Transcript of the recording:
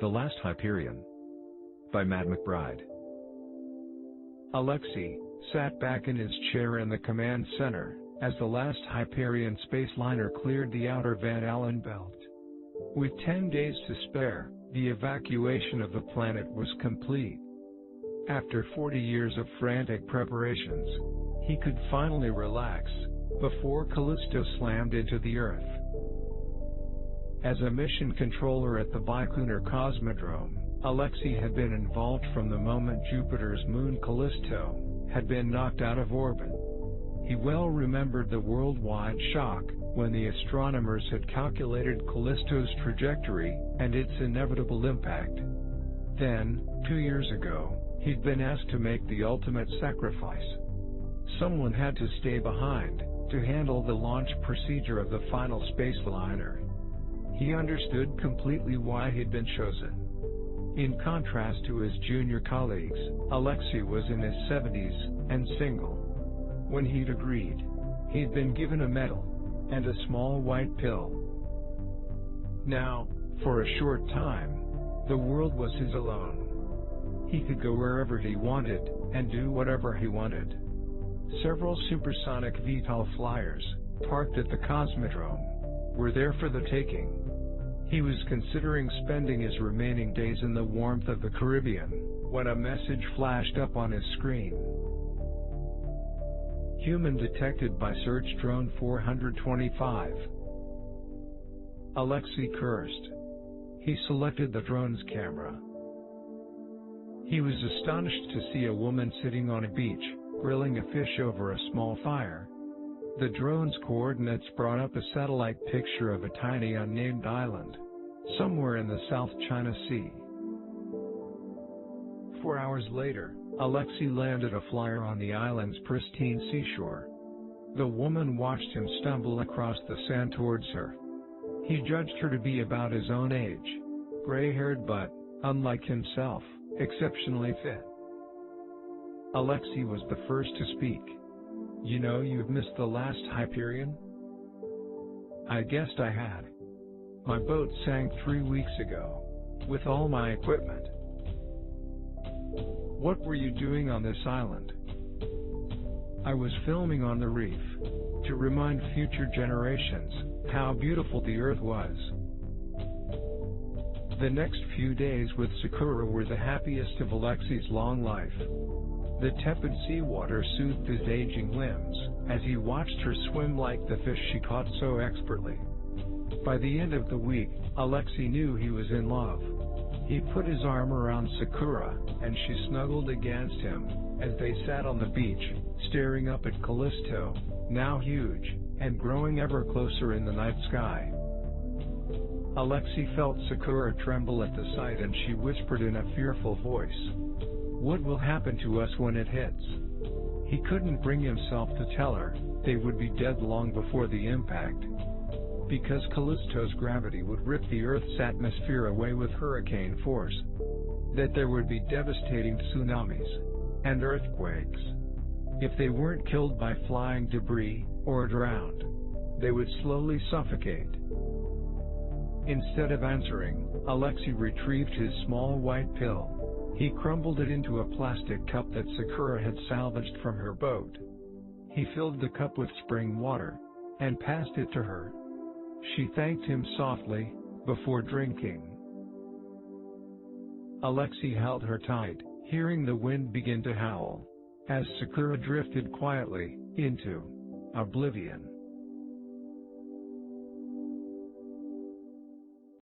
The Last Hyperion by Matt McBride. Alexei sat back in his chair in the command center as the Last Hyperion spaceliner cleared the outer Van Allen belt. With 10 days to spare, the evacuation of the planet was complete. After 40 years of frantic preparations, he could finally relax before Callisto slammed into the Earth. As a mission controller at the Baikonur Cosmodrome, Alexei had been involved from the moment Jupiter's moon Callisto had been knocked out of orbit. He well remembered the worldwide shock when the astronomers had calculated Callisto's trajectory and its inevitable impact. Then, 2 years ago, he'd been asked to make the ultimate sacrifice. Someone had to stay behind to handle the launch procedure of the final spaceliner. He understood completely why he'd been chosen. In contrast to his junior colleagues, Alexei was in his 70s and single. When he'd agreed, he'd been given a medal and a small white pill. Now, for a short time, the world was his alone. He could go wherever he wanted and do whatever he wanted. Several supersonic VTOL flyers, parked at the Cosmodrome, were there for the taking. He was considering spending his remaining days in the warmth of the Caribbean, when a message flashed up on his screen. Human detected by search drone 425. Alexei cursed. He selected the drone's camera. He was astonished to see a woman sitting on a beach, grilling a fish over a small fire. The drone's coordinates brought up a satellite picture of a tiny unnamed island, somewhere in the South China Sea. 4 hours later, Alexei landed a flyer on the island's pristine seashore. The woman watched him stumble across the sand towards her. He judged her to be about his own age, gray-haired but, unlike himself, exceptionally fit. Alexei was the first to speak. "You know you've missed the Last Hyperion?" "I guessed I had. My boat sank 3 weeks ago, with all my equipment." "What were you doing on this island?" "I was filming on the reef, to remind future generations how beautiful the Earth was." The next few days with Sakura were the happiest of Alexei's long life. The tepid seawater soothed his aging limbs as he watched her swim like the fish she caught so expertly. By the end of the week, Alexei knew he was in love. He put his arm around Sakura, and she snuggled against him as they sat on the beach, staring up at Callisto, now huge, and growing ever closer in the night sky. Alexei felt Sakura tremble at the sight, and she whispered in a fearful voice, "What will happen to us when it hits?" He couldn't bring himself to tell her they would be dead long before the impact, because Callisto's gravity would rip the Earth's atmosphere away with hurricane force, that there would be devastating tsunamis and earthquakes. If they weren't killed by flying debris or drowned, they would slowly suffocate. Instead of answering, Alexei retrieved his small white pill. He crumbled it into a plastic cup that Sakura had salvaged from her boat. He filled the cup with spring water and passed it to her. She thanked him softly before drinking. Alexei held her tight, hearing the wind begin to howl, as Sakura drifted quietly into oblivion.